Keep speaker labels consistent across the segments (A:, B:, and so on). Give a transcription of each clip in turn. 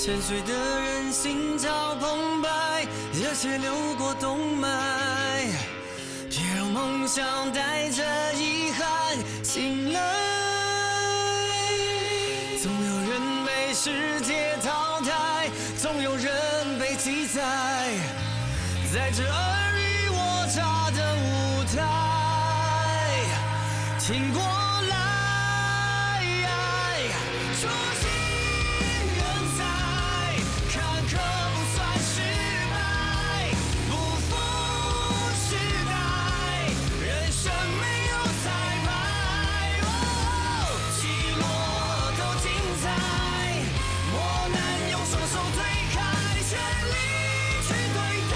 A: 沉睡的人心潮澎湃，热血流过动脉，别让梦想带着遗憾醒来。总有人被世界淘汰，总有人被记载，在这尔虞我诈的舞台，挺过来，初心人才，坎坷不算失败，不负时代，人生没有彩排，起落都精彩，磨难用双手推开，全力去对待，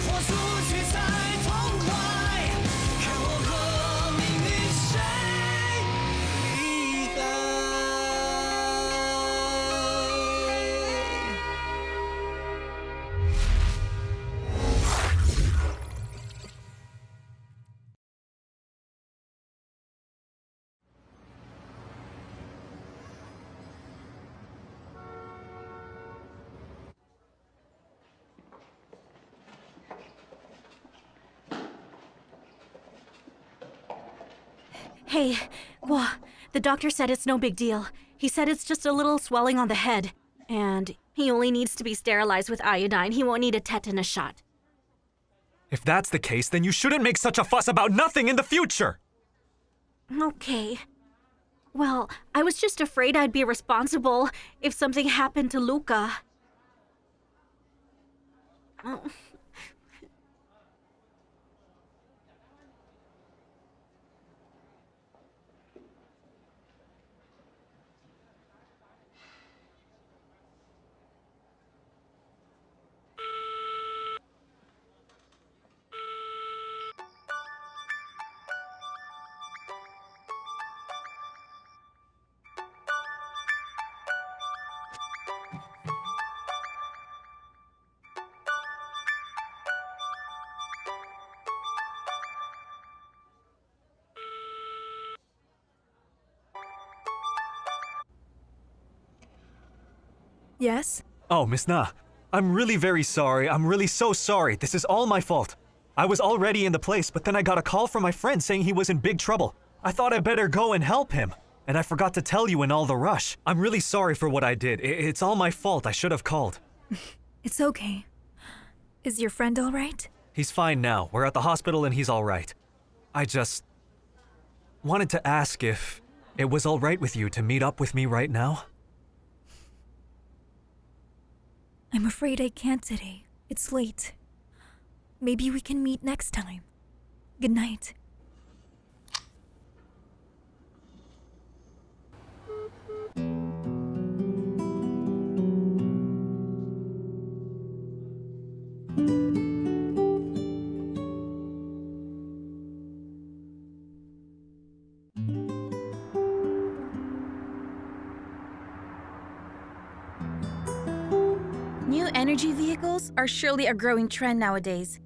A: 活出去才痛快，看我和命运谁厉害。
B: Hey, Guo, the doctor said it's no big deal. He said it's just a little swelling on the head. And he only needs to be sterilized with iodine. He won't need a tetanus shot.
C: If that's the case, then you shouldn't make such a fuss about nothing in the future!
B: Okay. Well, I was just afraid I'd be responsible if something happened to Luca.
D: Yes?
C: Oh, Miss Na, I'm really very sorry. I'm really so sorry. This is all my fault. I was already in the place, but then I got a call from my friend saying he was in big trouble. I thought I'd better go and help him. And I forgot to tell you in all the rush. I'm really sorry for what I did. It's all my fault. I should have called.
D: It's okay. Is your friend all right?
C: He's fine now. We're at the hospital and he's all right. I just wanted to ask if it was all right with you to meet up with me right now?
D: I'm afraid I can't today. It's late. Maybe we can meet next time. Good night.
E: New energy vehicles are surely a growing trend nowadays.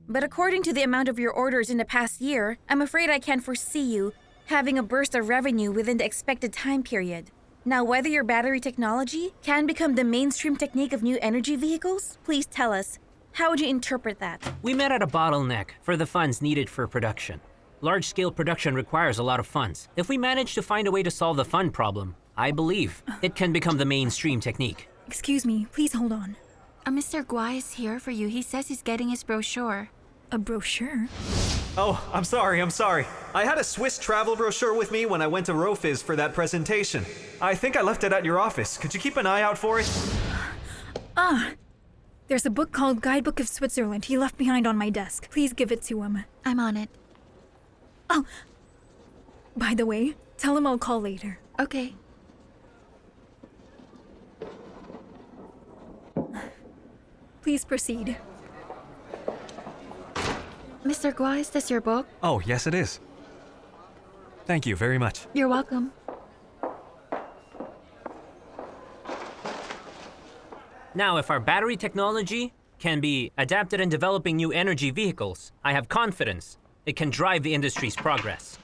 E: But according to the amount of your orders in the past year, I'm afraid I can't foresee you having a burst of revenue within the expected time period. Now, whether your battery technology can become the mainstream technique of new energy vehicles, please tell us. How would you interpret that?
F: We met at a bottleneck for the funds needed for production. Large-scale production requires a lot of funds. If we manage to find a way to solve the fund problem, I believe it can become the mainstream technique.
D: Excuse me, please hold on.
G: Mr. Guo is here for you. He says he's getting his brochure.
D: A brochure?
C: Oh, I'm sorry. I had a Swiss travel brochure with me when I went to Rofiz for that presentation. I think I left it at your office. Could you keep an eye out for it?
D: There's a book called Guidebook of Switzerland he left behind on my desk. Please give it to him.
G: I'm on it.
D: Oh, by the way, tell him I'll call later.
G: Okay.
D: Please proceed.
G: Mr. Guo, is this your book?
C: Oh, yes it is. Thank you very much.
G: You're welcome.
F: Now, if our battery technology can be adapted in developing new energy vehicles, I have confidence it can drive the industry's progress.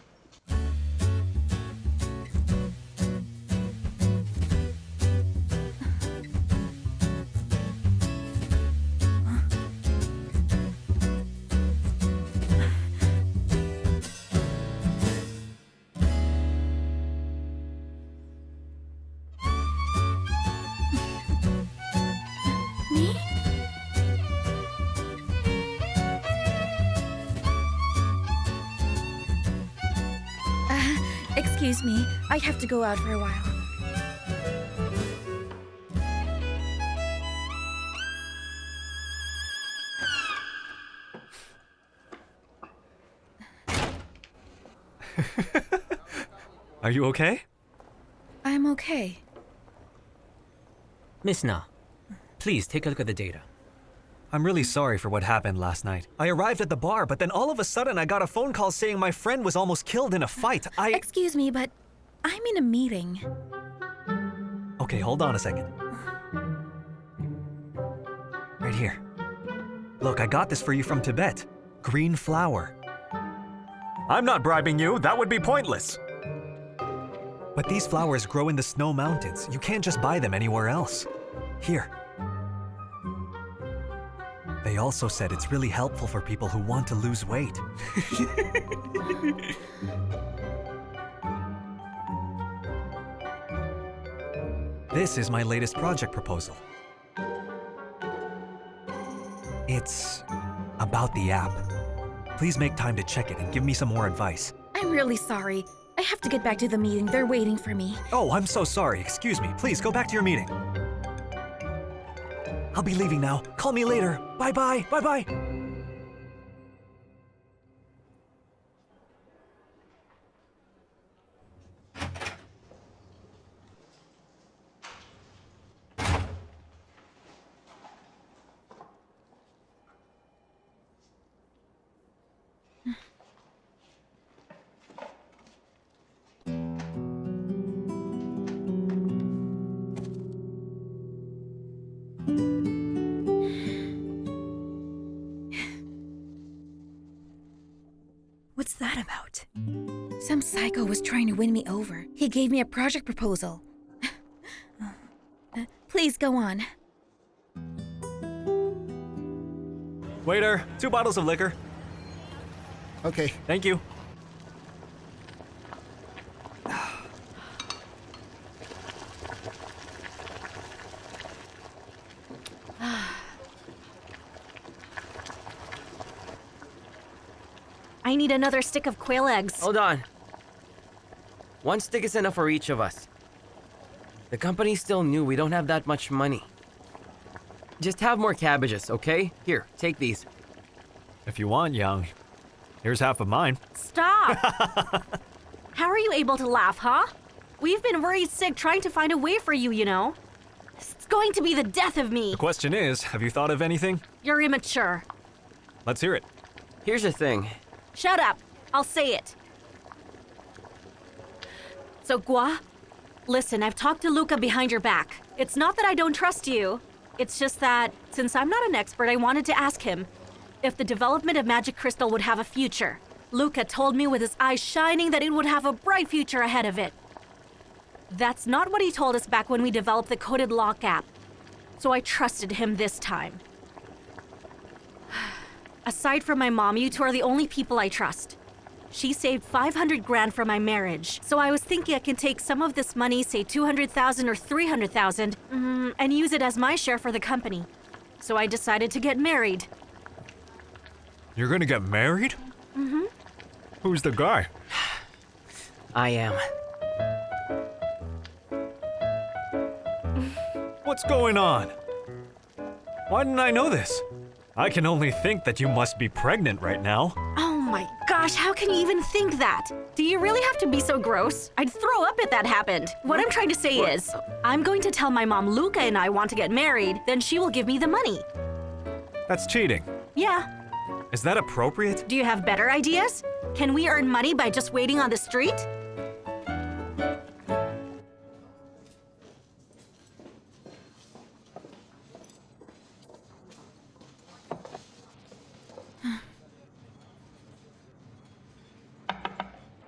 E: Excuse me, I have to go out for a while.
C: Are you okay?
E: I'm okay.
F: Miss Na, please take a look at the data.
C: I'm really sorry for what happened last night. I arrived at the bar, but then all of a sudden I got a phone call saying my friend was almost killed in a fight.
E: Excuse me, but I'm in a meeting.
C: Okay, hold on a second. Right here. Look, I got this for you from Tibet. Green flower. I'm not bribing you. That would be pointless. But these flowers grow in the snow mountains. You can't just buy them anywhere else. Here. They also said it's really helpful for people who want to lose weight. This is my latest project proposal. It's about the app. Please make time to check it and give me some more advice.
E: I'm really sorry. I have to get back to the meeting. They're waiting for me.
C: Oh, I'm so sorry. Excuse me. Please go back to your meeting. I'll be leaving now. Call me later. Bye-bye. Bye-bye.
D: What's that about?
E: Some psycho was trying to win me over. He gave me a project proposal. Please go on.
C: Waiter, 2 bottles of liquor.
H: Okay.
C: Thank you.
B: I need another stick of quail eggs.
I: Hold on. 1 stick is enough for each of us. The company's still new. We don't have that much money. Just have more cabbages, okay? Here, take these.
C: If you want, Young, here's half of mine.
B: Stop! How are you able to laugh, huh? We've been worried sick trying to find a way for you, you know. It's going to be the death of me.
C: The question is, have you thought of anything?
B: You're immature.
C: Let's hear it.
I: Here's the thing.
B: Shut up. I'll say it. So, Guo, listen, I've talked to Luca behind your back. It's not that I don't trust you. It's just that, since I'm not an expert, I wanted to ask him if the development of Magic Crystal would have a future. Luca told me with his eyes shining that it would have a bright future ahead of it. That's not what he told us back when we developed the coded lock app. So I trusted him this time. Aside from my mom, you two are the only people I trust. She saved 500 grand for my marriage, so I was thinking I can take some of this money, say 200,000 or 300,000, and use it as my share for the company. So I decided to get married.
C: You're gonna get married?
B: Mm-hmm.
C: Who's the guy?
I: I am.
C: What's going on? Why didn't I know this? I can only think that you must be pregnant right now.
B: Oh my gosh, how can you even think that? Do you really have to be so gross? I'd throw up if that happened. What I'm trying to say is, I'm going to tell my mom Luca and I want to get married, then she will give me the money.
C: That's cheating.
B: Yeah.
C: Is that appropriate?
B: Do you have better ideas? Can we earn money by just waiting on the street?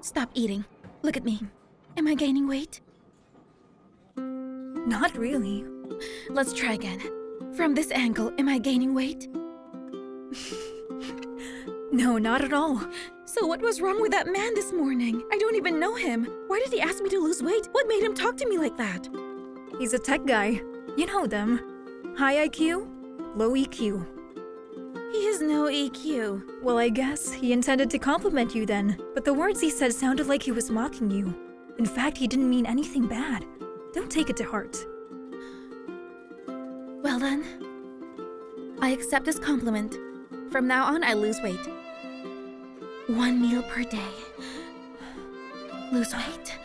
E: Stop eating. Look at me. Am I gaining weight?
D: Not really.
E: Let's try again. From this angle, am I gaining weight?
D: No, not at all.
E: So what was wrong with that man this morning? I don't even know him. Why did he ask me to lose weight? What made him talk to me like that?
D: He's a tech guy. You know them. High IQ, low EQ.
E: He has no EQ.
D: Well, I guess he intended to compliment you then, but the words he said sounded like he was mocking you. In fact, he didn't mean anything bad. Don't take it to heart.
E: Well then, I accept this compliment. From now on, I lose weight. 1 meal per day. Lose weight.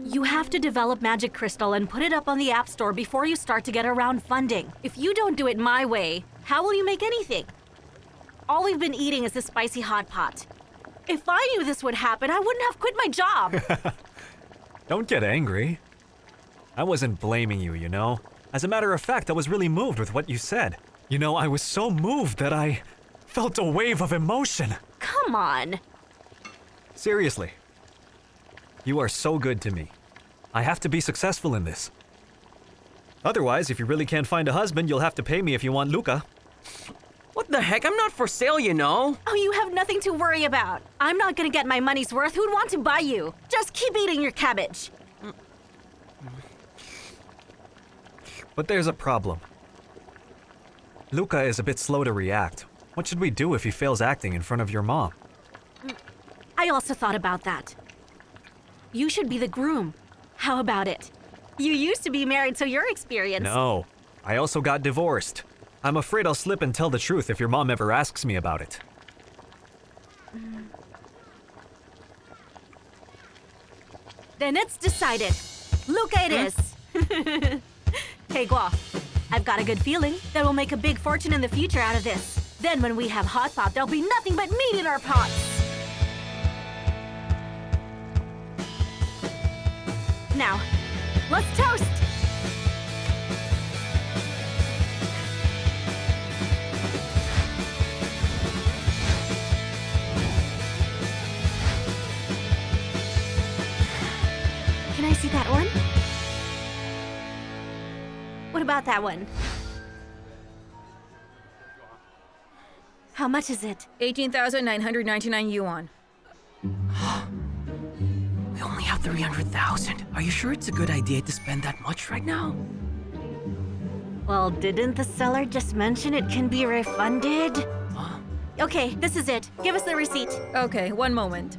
B: You have to develop Magic Crystal and put it up on the App Store before you start to get around funding. If you don't do it my way, how will you make anything? All we've been eating is the spicy hot pot. If I knew this would happen, I wouldn't have quit my job.
C: Don't get angry. I wasn't blaming you, you know? As a matter of fact, I was really moved with what you said. You know, I was so moved that I felt a wave of emotion.
B: Come on.
C: Seriously. You are so good to me. I have to be successful in this. Otherwise, if you really can't find a husband, you'll have to pay me if you want Luca.
I: What the heck? I'm not for sale, you know.
B: Oh, you have nothing to worry about. I'm not gonna get my money's worth. Who'd want to buy you? Just keep eating your cabbage.
C: But there's a problem. Luca is a bit slow to react. What should we do if he fails acting in front of your mom?
B: I also thought about that. You should be the groom. How about it? You used to be married, so you're experienced.
C: No, I also got divorced. I'm afraid I'll slip and tell the truth if your mom ever asks me about it.
B: Then it's decided. Luca it is. Hey, Guo. I've got a good feeling that we'll make a big fortune in the future out of this. Then when we have hot pot, there'll be nothing but meat in our pots. Now, let's toast! Can I see that one? What about that one? How much is it?
E: 18,999 yuan.
I: We only have 300,000. Are you sure it's a good idea to spend that much right now?
B: Well, didn't the seller just mention it can be refunded? Okay, this is it. Give us the receipt.
E: Okay, one moment.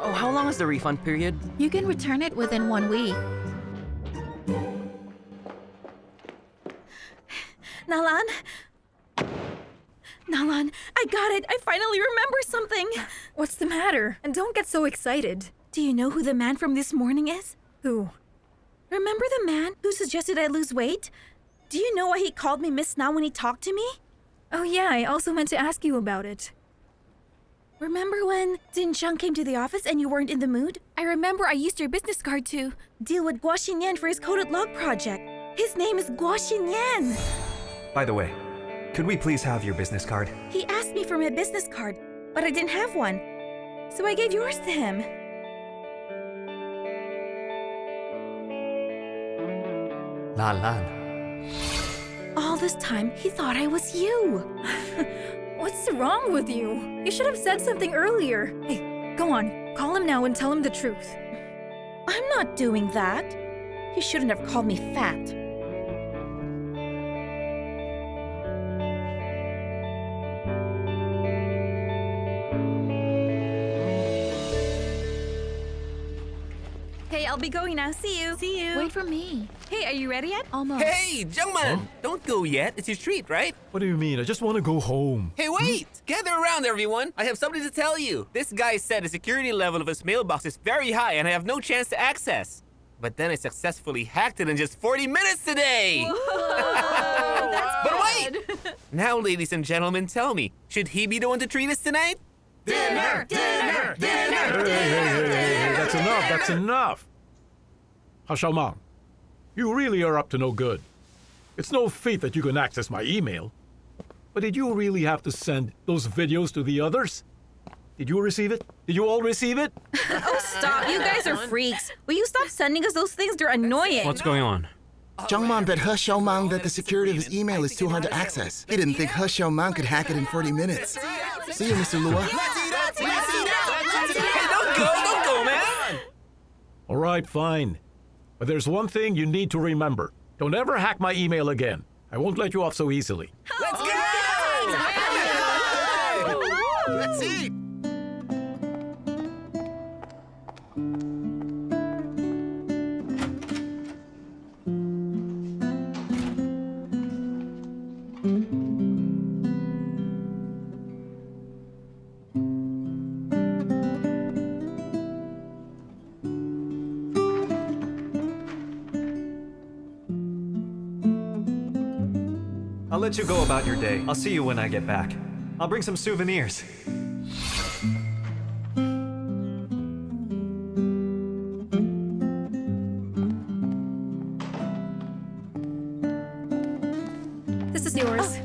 I: Oh, how long is the refund period?
G: You can return it within 1 week.
E: Na Lan? Na Lan, I got it. I finally remember something.
D: What's the matter? And don't get so excited.
E: Do you know who the man from this morning is?
D: Who?
E: Remember the man who suggested I lose weight? Do you know why he called me Miss Na when he talked to me?
D: Oh yeah, I also meant to ask you about it.
E: Remember when Jin Chang came to the office and you weren't in the mood? I remember I used your business card to deal with Guo Xinnian for his coded log project. His name is Guo Xinnian.
C: By the way, could we please have your business card?
E: He asked me for my business card, but I didn't have one. So I gave yours to him.
C: Na Lan.
E: All this time, he thought I was you.
D: What's wrong with you? You should have said something earlier. Hey, go on. Call him now and tell him the truth.
E: I'm not doing that. You shouldn't have called me fat. Hey, I'll be going now. See you.
B: See you.
G: Wait for me.
E: Hey, are you ready yet?
G: Almost.
J: Hey, Jungman! Don't go yet. It's your treat, right?
K: What do you mean? I just want to go home.
J: Hey, wait! Gather around, everyone. I have something to tell you. This guy said the security level of his mailbox is very high and I have no chance to access. But then I successfully hacked it in just 40 minutes today!
E: That's
J: But wait! Now, ladies and gentlemen, tell me, should he be the one to treat us tonight?
K: Hey, that's enough. That's enough. Xiaomang, you really are up to no good. It's no feat that you can access my email. But did you really have to send those videos to the others? Did you receive it? Did you all receive it?
E: Oh, stop. You guys are freaks. Will you stop sending us those things? They're annoying.
F: What's going on?
H: Zhangman bet He Xiaomang that the security of his email is too hard to access. He didn't think He Xiaomang could hack it in 40 minutes. See you, Mr. Lua.
J: Hey, don't go, man!
K: All right, fine. But there's one thing you need to remember. Don't ever hack my email again. I won't let you off so easily.
J: Let's go!
H: Let's eat!
C: I'll let you go about your day. I'll see you when I get back. I'll bring some souvenirs.
D: This is yours.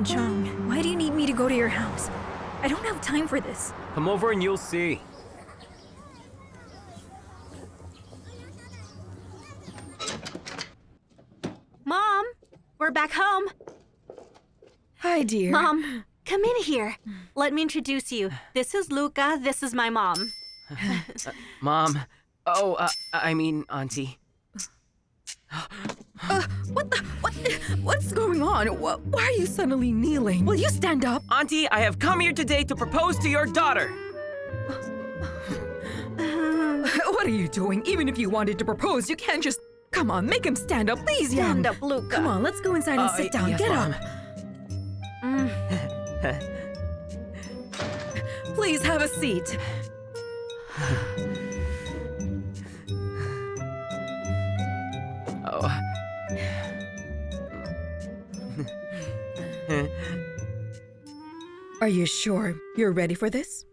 D: Chong, why do you need me to go to your house? I don't have time for this.
I: Come over and you'll see.
B: Mom, we're back home.
E: Hi, dear.
B: Mom, come in here. Let me introduce you. This is Luca. This is my mom.
I: Mom. I mean, Auntie.
E: What's going on? Why are you suddenly kneeling? Will you stand up?
I: Auntie, I have come here today to propose to your daughter.
E: What are you doing? Even if you wanted to propose, you can't just... Come on, make him stand up, please,
B: Stand
E: Young.
B: up, Luca.
E: Come on, let's go inside and sit down.
I: Yes,
E: Get
I: Mom.
E: up. Please have a seat.
I: Oh.
E: Are you sure you're ready for this?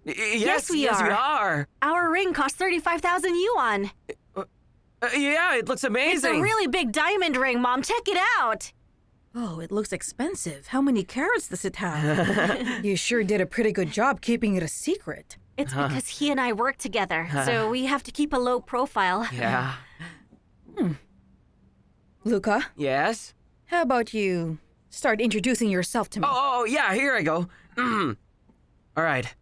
I: Yes,
B: we
I: we
B: are.
I: are.
B: Our ring cost 35,000 yuan.
I: Yeah, it looks
B: It's
I: amazing.
B: a really big diamond ring, Mom. Check it out.
E: Oh, it looks expensive. How many carats does it have? You sure did a pretty good job keeping it a secret.
B: It's because he and I work together, so we have to keep a low profile.
I: Yeah.
E: Luca,
I: Yes?
E: how about you start introducing yourself to me?
I: Oh, yeah, here I go. All right.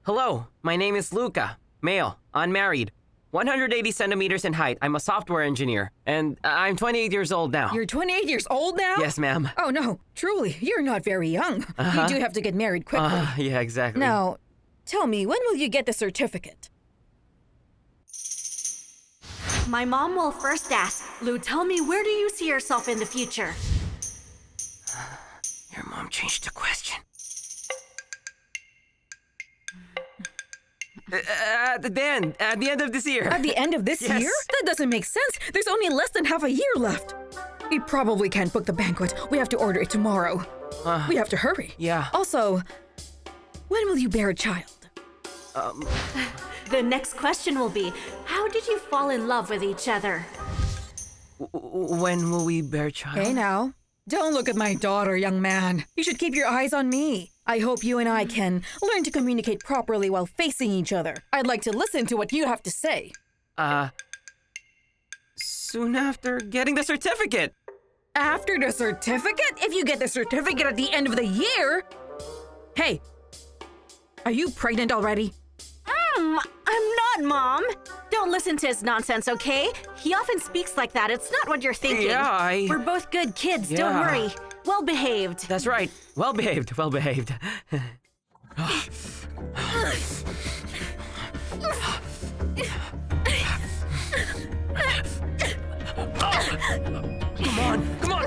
I: Hello, my name is Luca, male, unmarried, 180 centimeters in height. I'm a software engineer, and I'm 28 years old now.
E: You're 28 years old now?
I: Yes, ma'am.
E: Oh, no, truly, you're not very young. You do have to get married quickly.
I: Yeah, exactly.
E: Now, tell me, when will you get the certificate?
B: My mom will first ask, Lou, tell me, where do you see yourself in the future?
I: Your mom changed the question. At the end of this year.
E: At the end of this
I: Yes.
E: year? That doesn't make sense. There's only less than half a year left. We probably can't book the banquet. We have to order it tomorrow. We have to hurry.
I: Yeah.
E: Also, when will you bear a child?
B: The next question will be, how did you fall in love with each other?
I: When will we bear a child?
E: Hey now, don't look at my daughter, young man. You should keep your eyes on me. I hope you and I can learn to communicate properly while facing each other. I'd like to listen to what you have to say.
I: Soon after getting the certificate.
E: After the certificate? If you get the certificate at the end of the year? Hey, are you pregnant already?
B: I'm not, Mom. Don't listen to his nonsense, okay? He often speaks like that. It's not what you're thinking.
I: Yeah,
B: We're both good kids. Don't
I: Yeah.
B: worry. Well behaved.
I: That's right. Well behaved, well behaved. Come on, come on.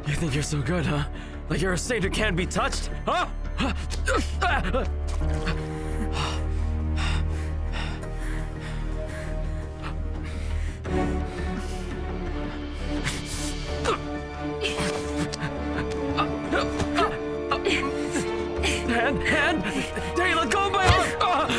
I: You think you're so good, huh? Like you're a saint who can't be touched, huh? Hand! Hey, let go of my arm!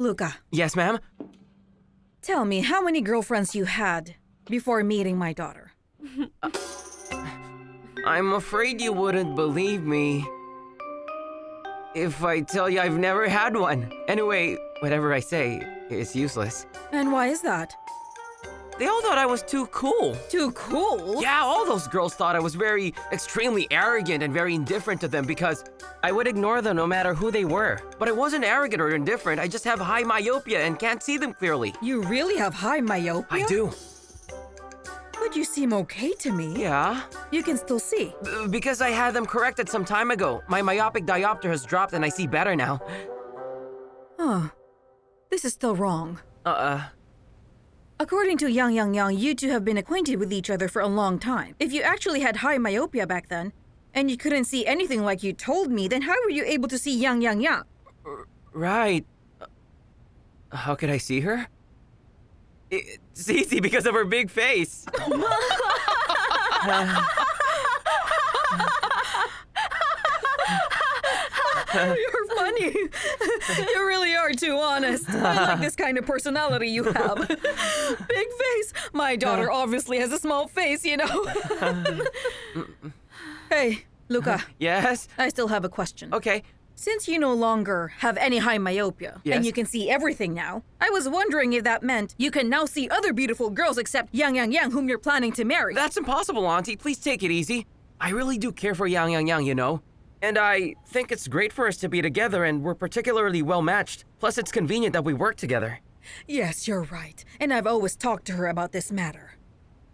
E: Luca,
I: Yes, ma'am?
E: tell me how many girlfriends you had before meeting my daughter.
I: I'm afraid you wouldn't believe me if I tell you I've never had one. Anyway, whatever I say is useless.
E: And why is that?
I: They all thought I was too cool.
E: Too cool?
I: Yeah, all those girls thought I was extremely arrogant and very indifferent to them because I would ignore them no matter who they were. But I wasn't arrogant or indifferent, I just have high myopia and can't see them clearly.
E: You really have high myopia?
I: I do.
E: But you seem okay to me.
I: Yeah.
E: You can still see.
I: Because I had them corrected some time ago. My myopic diopter has dropped and I see better now.
E: Huh. This is still wrong. According to Yang, you two have been acquainted with each other for a long time. If you actually had high myopia back then, and you couldn't see anything like you told me, then how were you able to see Yang?
I: Right. How could I see her? It's easy because of her big face.
E: You're funny. You really are too honest. I like this kind of personality you have. Big face. My daughter obviously has a small face, you know. Hey, Luca.
I: Yes?
E: I still have a question.
I: Okay.
E: Since you no longer have any high myopia,
I: Yes?
E: and you can see everything now, I was wondering if that meant you can now see other beautiful girls except Yang, whom you're planning to marry.
I: That's impossible, Auntie. Please take it easy. I really do care for Yang, you know. And I think it's great for us to be together and we're particularly well matched. Plus, it's convenient that we work together.
E: Yes, you're right. And I've always talked to her about this matter.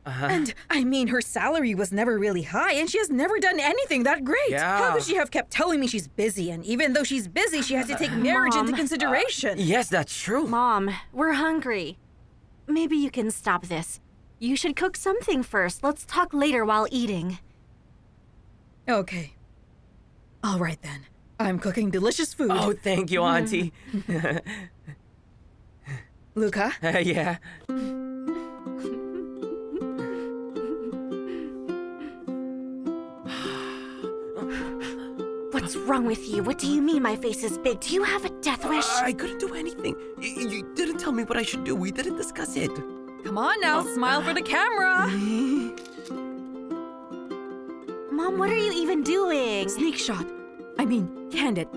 E: And, I mean, her salary was never really high, and she has never done anything that great.
I: Yeah.
E: How could she have kept telling me she's busy, and even though she's busy, she has to take marriage into consideration?
I: Yes, that's true.
B: Mom, we're hungry. Maybe you can stop this. You should cook something first. Let's talk later while eating.
E: Okay. All right, then. I'm cooking delicious food.
I: Oh, thank you, Auntie.
E: Luca?
I: Yeah.
B: What's wrong with you? What do you mean my face is big? Do you have a death wish?
I: I couldn't do anything. You didn't tell me what I should do. We didn't discuss it.
E: Come on now, smile for the camera.
B: Mom, what are you even doing?
E: Sneak shot. I mean, candid.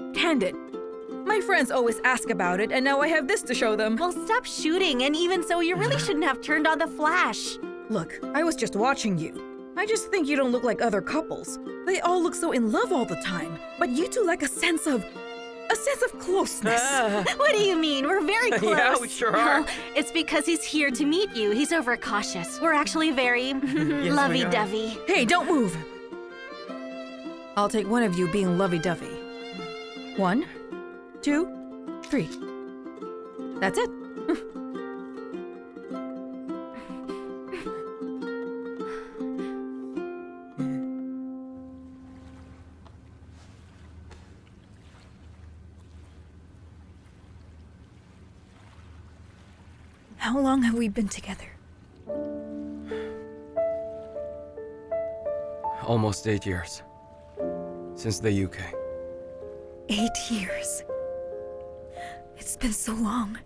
E: My friends always ask about it, and now I have this to show them.
B: Well, stop shooting, and even so, you really shouldn't have turned on the flash.
E: Look, I was just watching you. I just think you don't look like other couples. They all look so in love all the time, but you two lack a sense of closeness.
B: What do you mean? We're very close.
I: Yeah, we sure are.
B: Well, it's because he's here to meet you. He's overcautious. We're actually very lovey-dovey.
E: Hey, don't move. I'll take one of you being lovey-dovey. 1, 2, 3. That's it.
D: How long have we been together?
I: Almost 8 years. Since the UK.
D: 8 years. It's been so long.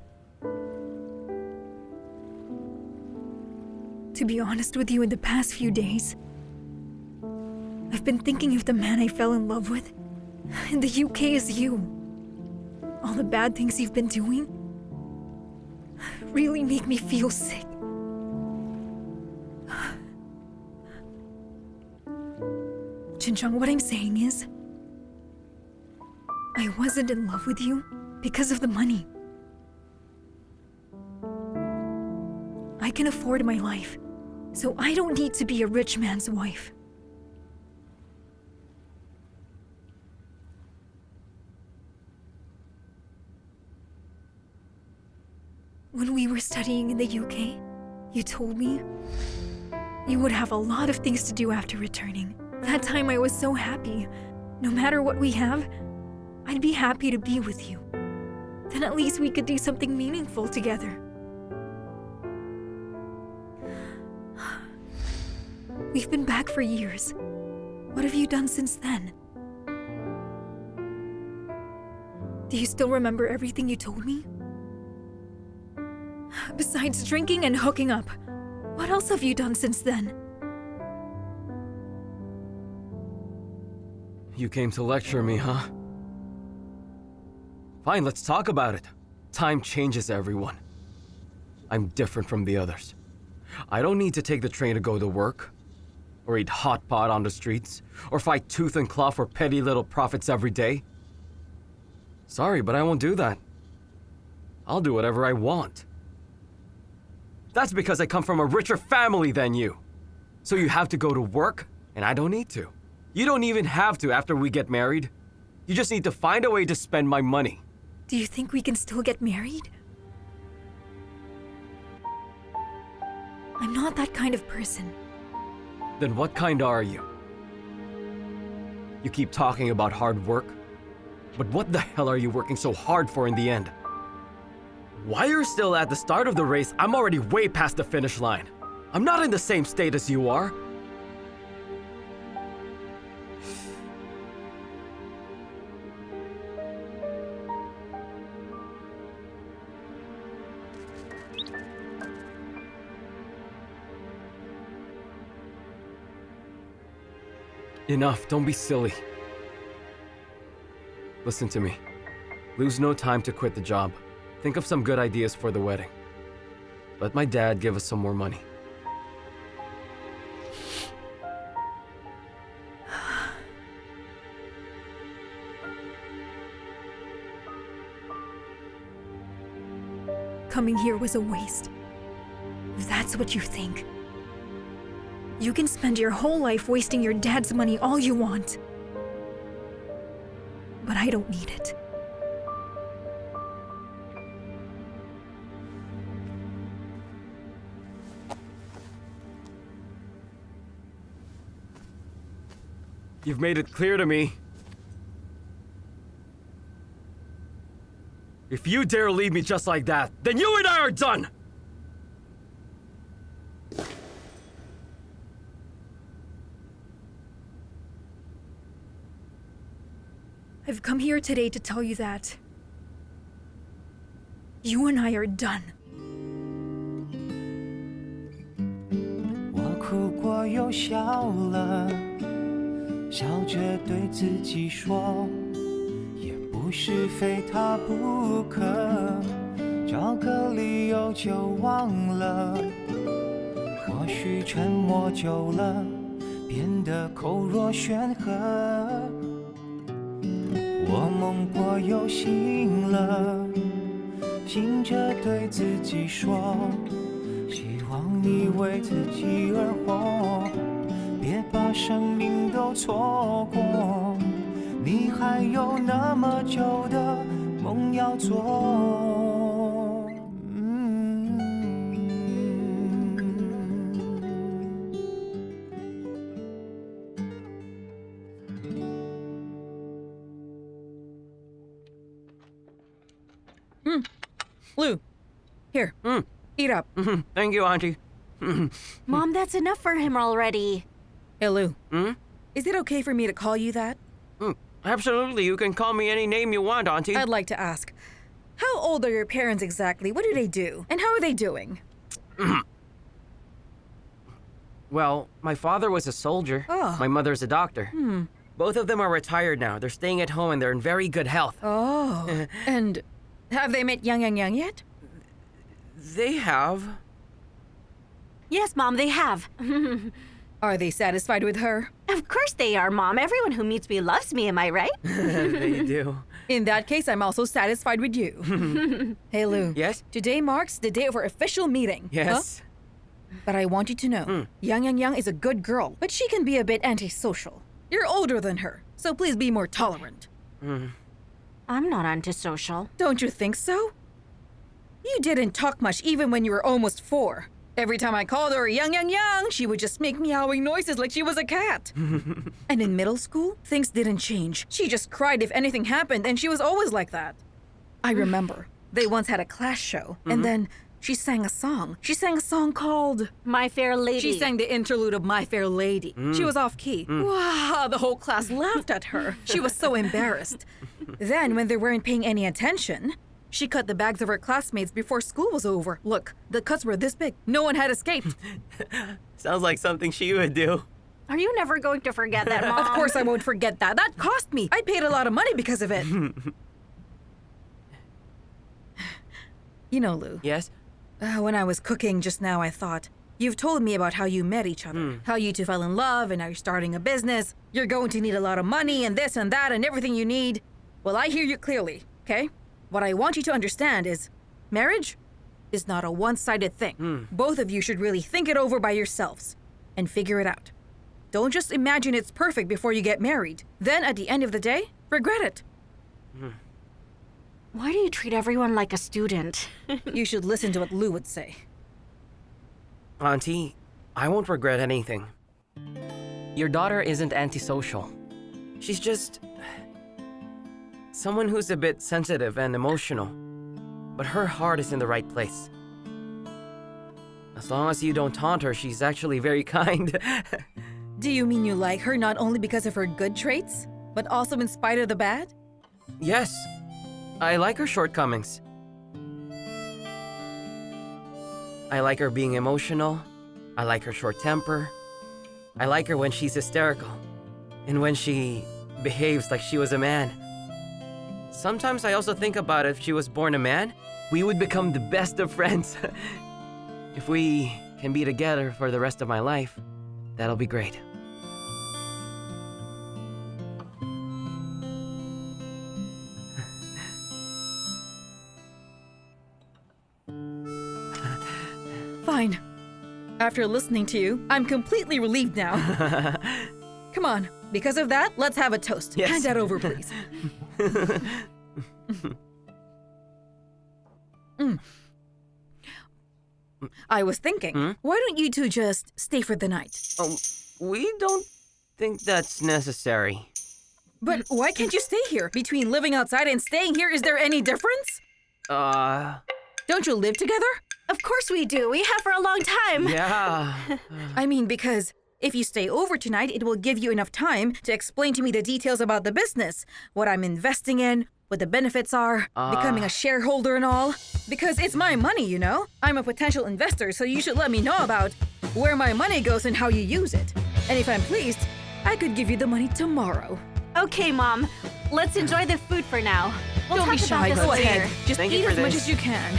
D: To be honest with you, in the past few days, I've been thinking of the man I fell in love with. In the UK is you. All the bad things you've been doing really make me feel sick. Chinchang, what I'm saying is, I wasn't in love with you because of the money. I can afford my life, so I don't need to be a rich man's wife. When we were studying in the UK, you told me you would have a lot of things to do after returning. That time I was so happy. No matter what we have, I'd be happy to be with you. Then at least we could do something meaningful together. We've been back for years. What have you done since then? Do you still remember everything you told me? Besides drinking and hooking up, what else have you done since then?
I: You came to lecture me, huh? Fine, let's talk about it. Time changes everyone. I'm different from the others. I don't need to take the train to go to work, or eat hot pot on the streets, or fight tooth and claw for petty little profits every day. Sorry, but I won't do that. I'll do whatever I want. That's because I come from a richer family than you. So you have to go to work, and I don't need to. You don't even have to after we get married. You just need to find a way to spend my money.
D: Do you think we can still get married? I'm not that kind of person.
I: Then what kind are you? You keep talking about hard work, but what the hell are you working so hard for in the end? Why you're still at the start of the race, I'm already way past the finish line. I'm not in the same state as you are. Enough, don't be silly. Listen to me. Lose no time to quit the job. Think of some good ideas for the wedding. Let my dad give us some more money.
D: Coming here was a waste. If that's what you think. You can spend your whole life wasting your dad's money all you want. But I don't need it.
I: You've made it clear to me. If you dare leave me just like that, then you and I are done!
D: I've come here today to tell you that you and I are done.
A: 我哭过又笑了，笑着对自己说，也不是非他不可，找个理由就忘了。或许沉默久了，变得口若悬河。我梦过又醒了，醒着对自己说，希望你为自己而活，别把生命都错过，你还有那么久的梦要做。
E: Lou, here, eat up.
I: Thank you, Auntie.
B: Mom, that's enough for him already.
E: Hey, Lou. Is it okay for me to call you that?
I: Absolutely, you can call me any name you want, Auntie.
E: I'd like to ask, how old are your parents exactly? What do they do? And how are they doing?
I: Well, my father was a soldier.
E: Oh.
I: My mother's a doctor. Both of them are retired now. They're staying at home and they're in very good health.
E: Oh. And have they met Yang yet?
I: They have.
B: Yes, Mom, they have.
E: Are they satisfied with her?
B: Of course they are, Mom. Everyone who meets me loves me, am I right?
I: They do.
E: In that case, I'm also satisfied with you. Hey, Lou.
I: Yes?
E: Today marks the day of our official meeting.
I: Yes.
E: Huh? But I want you to know, Yang is a good girl, but she can be a bit antisocial. You're older than her, so please be more tolerant.
B: I'm not antisocial.
E: Don't you think so? You didn't talk much even when you were almost 4. Every time I called her Yang, she would just make meowing noises like she was a cat. And in middle school, things didn't change. She just cried if anything happened, and she was always like that. I remember, they once had a class show, and then she sang a song. She sang a song called
B: My Fair Lady.
E: She sang the interlude of My Fair Lady. She was off key. Wow, the whole class laughed at her. She was so embarrassed. Then, when they weren't paying any attention,
L: She cut the bags of her classmates before school was over. Look, the cuts were this big. No one had escaped.
I: Sounds like something she would do.
B: Are you never going to forget that, Mom?
L: Of course I won't forget that. That cost me. I paid a lot of money because of it. You know, Lou.
I: Yes?
L: When I was cooking just now, I thought, you've told me about how you met each other, how you two fell in love, and now you're starting a business. You're going to need a lot of money and this and that and everything you need. Well, I hear you clearly, okay? What I want you to understand is marriage is not a one-sided thing. Both of you should really think it over by yourselves and figure it out. Don't just imagine it's perfect before you get married. Then at the end of the day, regret it.
B: Why do you treat everyone like a student?
L: You should listen to what Lou would say.
I: Auntie, I won't regret anything. Your daughter isn't antisocial. She's just someone who's a bit sensitive and emotional, but her heart is in the right place. As long as you don't taunt her, she's actually very kind.
L: Do you mean you like her not only because of her good traits, but also in spite of the bad?
I: Yes, I like her shortcomings. I like her being emotional. I like her short temper. I like her when she's hysterical. And when she behaves like she was a man. Sometimes I also think about if she was born a man, we would become the best of friends. If we can be together for the rest of my life, that'll be great.
L: Fine. After listening to you, I'm completely relieved now. Come on, because of that, let's have a toast.
I: Yes.
L: Hand that over, please. I was thinking, why don't you two just stay for the night?
I: We don't think that's necessary.
L: But why can't you stay here? Between living outside and staying here, is there any difference? Don't you live together?
B: Of course we do. We have for a long time.
I: Yeah.
L: I mean, because if you stay over tonight, it will give you enough time to explain to me the details about the business, what I'm investing in, what the benefits are, becoming a shareholder and all. Because it's my money, you know? I'm a potential investor, so you should let me know about where my money goes and how you use it. And if I'm pleased, I could give you the money tomorrow.
B: Okay, Mom. Let's enjoy the food for now. We'll
L: Don't
B: talk
L: be shy.
B: about this
L: Go
B: later.
L: ahead. Just
I: Thank you
L: eat
I: for
L: as much
I: this.
L: as you can.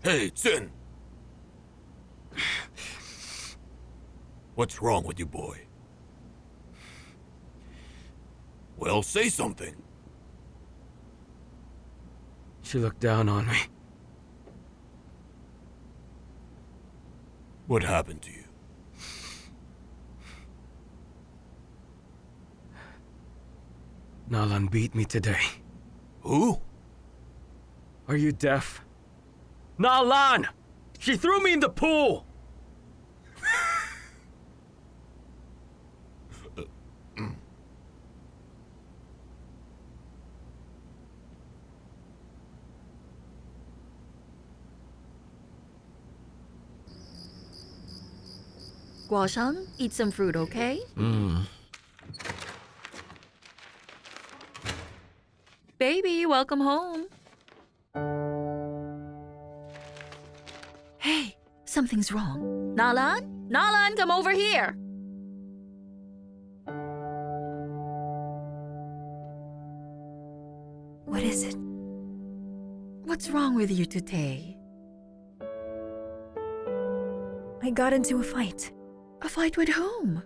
M: Hey, Zin! What's wrong with you, boy? Well, say something.
I: She looked down on me.
M: What happened to you?
I: Na Lan beat me today.
M: Who?
I: Are you deaf? Na Lan! She threw me in the pool!
G: Guo, eat some fruit, okay? Baby, welcome home. Hey, something's wrong. Na Lan? Na Lan, come over here.
D: What is it?
G: What's wrong with you today?
D: I got into a fight.
G: A fight with whom?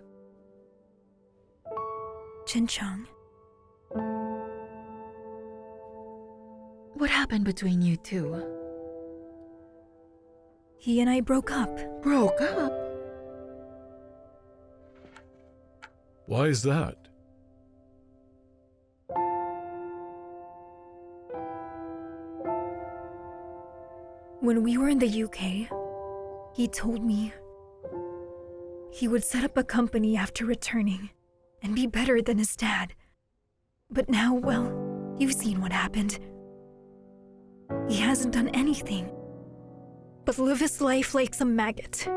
D: Cheng.
G: What happened between you two?
D: He and I broke up.
G: Broke up?
K: Why is that?
D: When we were in the UK, he told me He would set up a company after returning and be better than his dad. But now, well, you've seen what happened. He hasn't done anything but live his life like some maggot.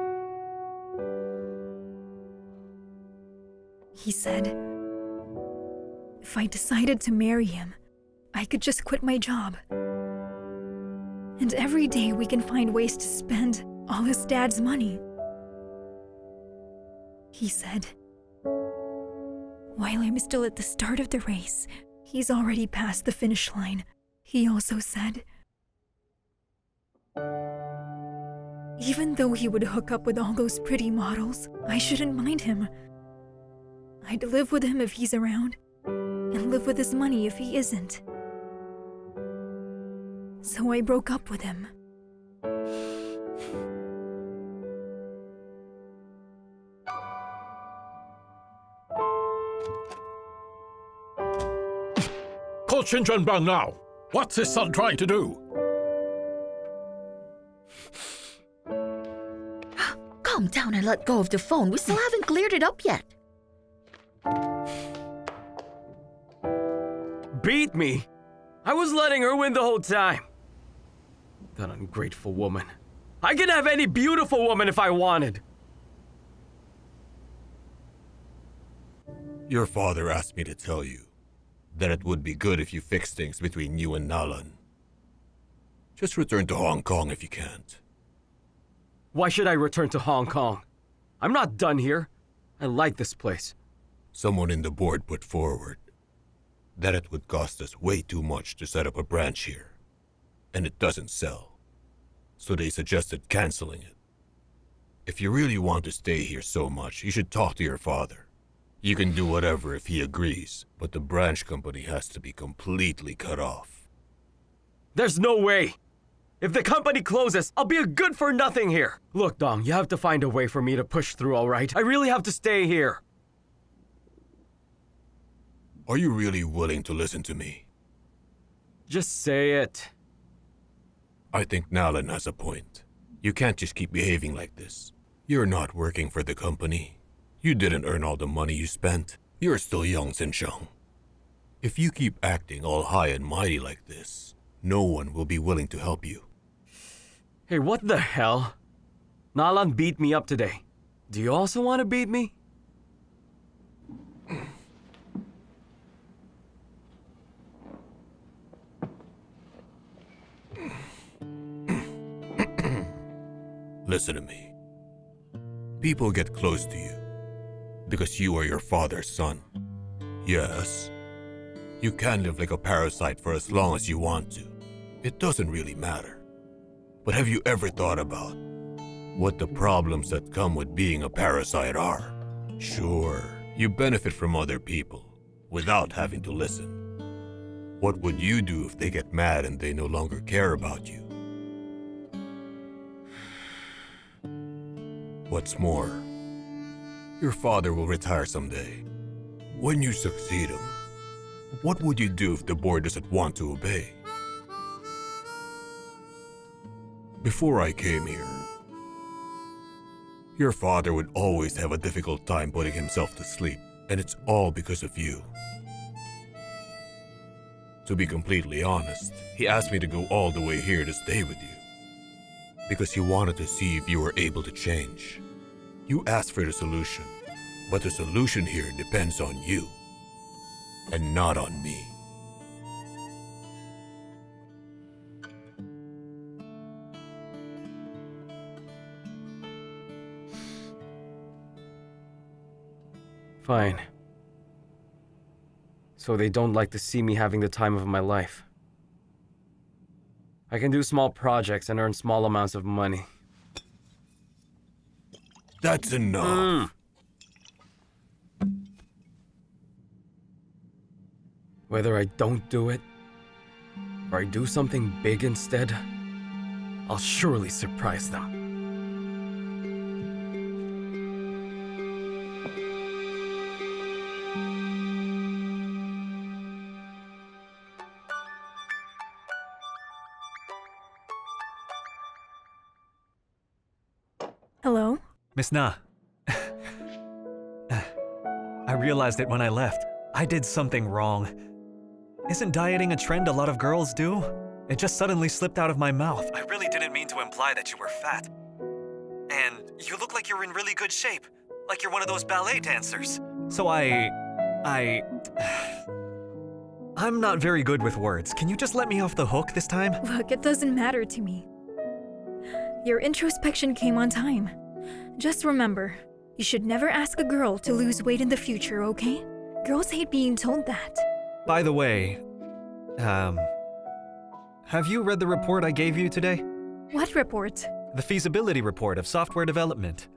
D: He said, if I decided to marry him, I could just quit my job. And every day we can find ways to spend all his dad's money. He said, while I'm still at the start of the race, he's already past the finish line. He also said, even though he would hook up with all those pretty models, I shouldn't mind him. I'd live with him if he's around, and live with his money if he isn't. So I broke up with him.
K: Call Xinjiang now. What's his son trying to do?
N: Calm down and let go of the phone. We still haven't cleared it up yet.
I: Beat me? I was letting her win the whole time. That ungrateful woman. I could have any beautiful woman if I wanted.
M: Your father asked me to tell you that it would be good if you fix things between you and Na Lan. Just return to Hong Kong if you can't.
I: Why should I return to Hong Kong? I'm not done here. I like this place.
M: Someone in the board put forward that it would cost us way too much to set up a branch here, and it doesn't sell. So they suggested canceling it. If you really want to stay here so much, you should talk to your father. You can do whatever if he agrees, but the branch company has to be completely cut off.
I: There's no way. If the company closes, I'll be a good-for-nothing here. Look, Dong, you have to find a way for me to push through, all right? I really have to stay here.
M: Are you really willing to listen to me?
I: Just say it.
M: I think Na Lan has a point. You can't just keep behaving like this. You're not working for the company. You didn't earn all the money you spent. You're still young, Xinjiang. If you keep acting all high and mighty like this, no one will be willing to help you.
I: Hey, what the hell? Na Lan beat me up today. Do you also want to beat me?
M: Listen to me. People get close to you because you are your father's son. Yes, you can live like a parasite for as long as you want to. It doesn't really matter. But have you ever thought about what the problems that come with being a parasite are? Sure, you benefit from other people without having to listen. What would you do if they get mad and they no longer care about you? What's more, your father will retire someday. When you succeed him, what would you do if the board doesn't want to obey? Before I came here, your father would always have a difficult time putting himself to sleep, and it's all because of you. To be completely honest, he asked me to go all the way here to stay with you, because he wanted to see if you were able to change. You asked for the solution, but the solution here depends on you, and not on me.
I: Fine. So they don't like to see me having the time of my life. I can do small projects and earn small amounts of money.
M: That's enough.
I: Whether I don't do it, or I do something big instead, I'll surely surprise them.
D: Hello?
C: Miss Na, realized it when I left. I did something wrong. Isn't dieting a trend a lot of girls do? It just suddenly slipped out of my mouth. I really didn't mean to imply that you were fat. And you look like you're in really good shape. Like you're one of those ballet dancers. So I'm not very good with words. Can you just let me off the hook this time?
D: Look, it doesn't matter to me. Your introspection came on time. Just remember, you should never ask a girl to lose weight in the future, okay? Girls hate being told that.
C: By the way, have you read the report I gave you today?
D: What report?
C: The feasibility report of software development.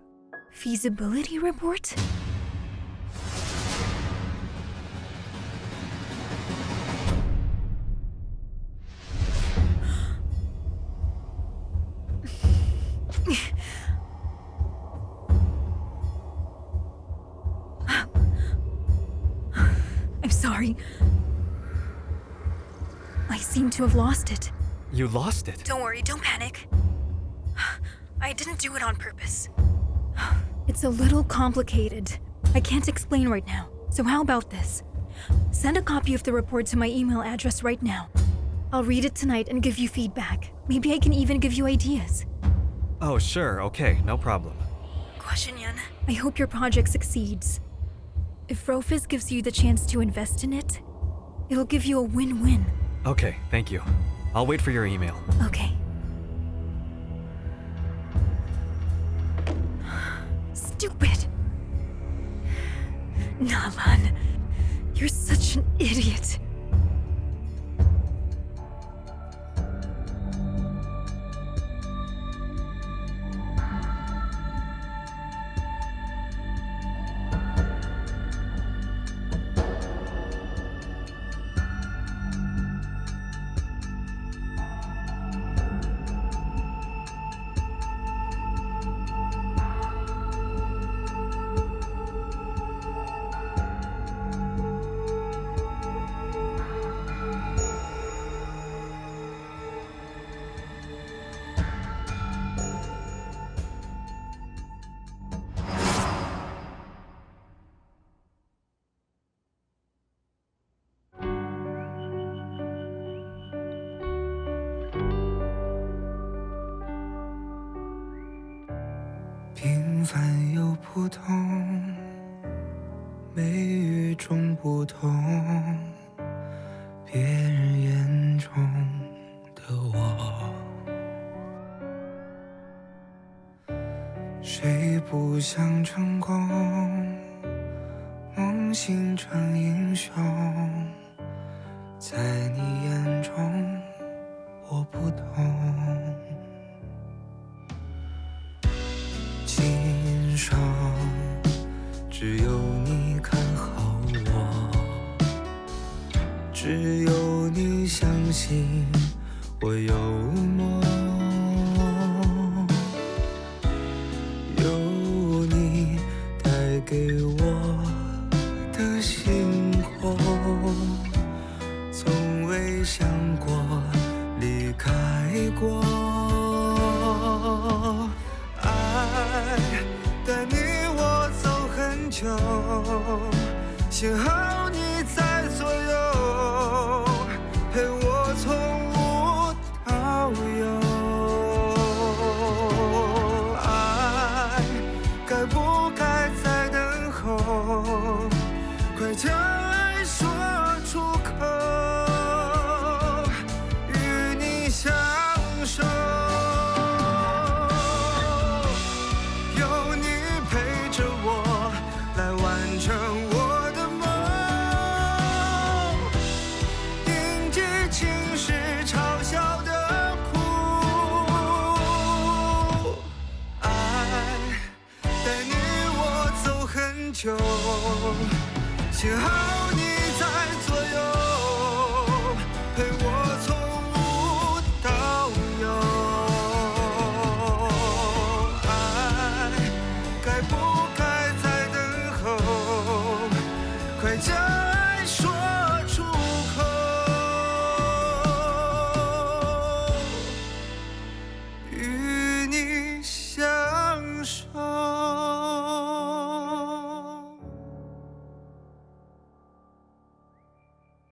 D: Feasibility report? I'm sorry. I seem to have lost it.
C: You lost it?
D: Don't worry, don't panic. I didn't do it on purpose. It's a little complicated. I can't explain right now. So how about this? Send a copy of the report to my email address right now. I'll read it tonight and give you feedback. Maybe I can even give you ideas.
C: Oh, sure, okay, no problem.
D: Guo Xinnian, I hope your project succeeds. If Rofus gives you the chance to invest in it, it'll give you a win-win.
C: Okay, thank you. I'll wait for your email.
D: Okay. Stupid! Na Lan, you're such an idiot.
A: 平凡又普通，美与众不同，别人眼中的我，谁不想成功？梦醒成英雄，在你眼中我不同。今生只有你看好我，只有你相信我有梦，有你带给我的星空，从未想过离开过。带你我走很久，幸好你在左右，陪我从无到有。爱该不该再等候？快将爱说出口，与你相守。幸好你在。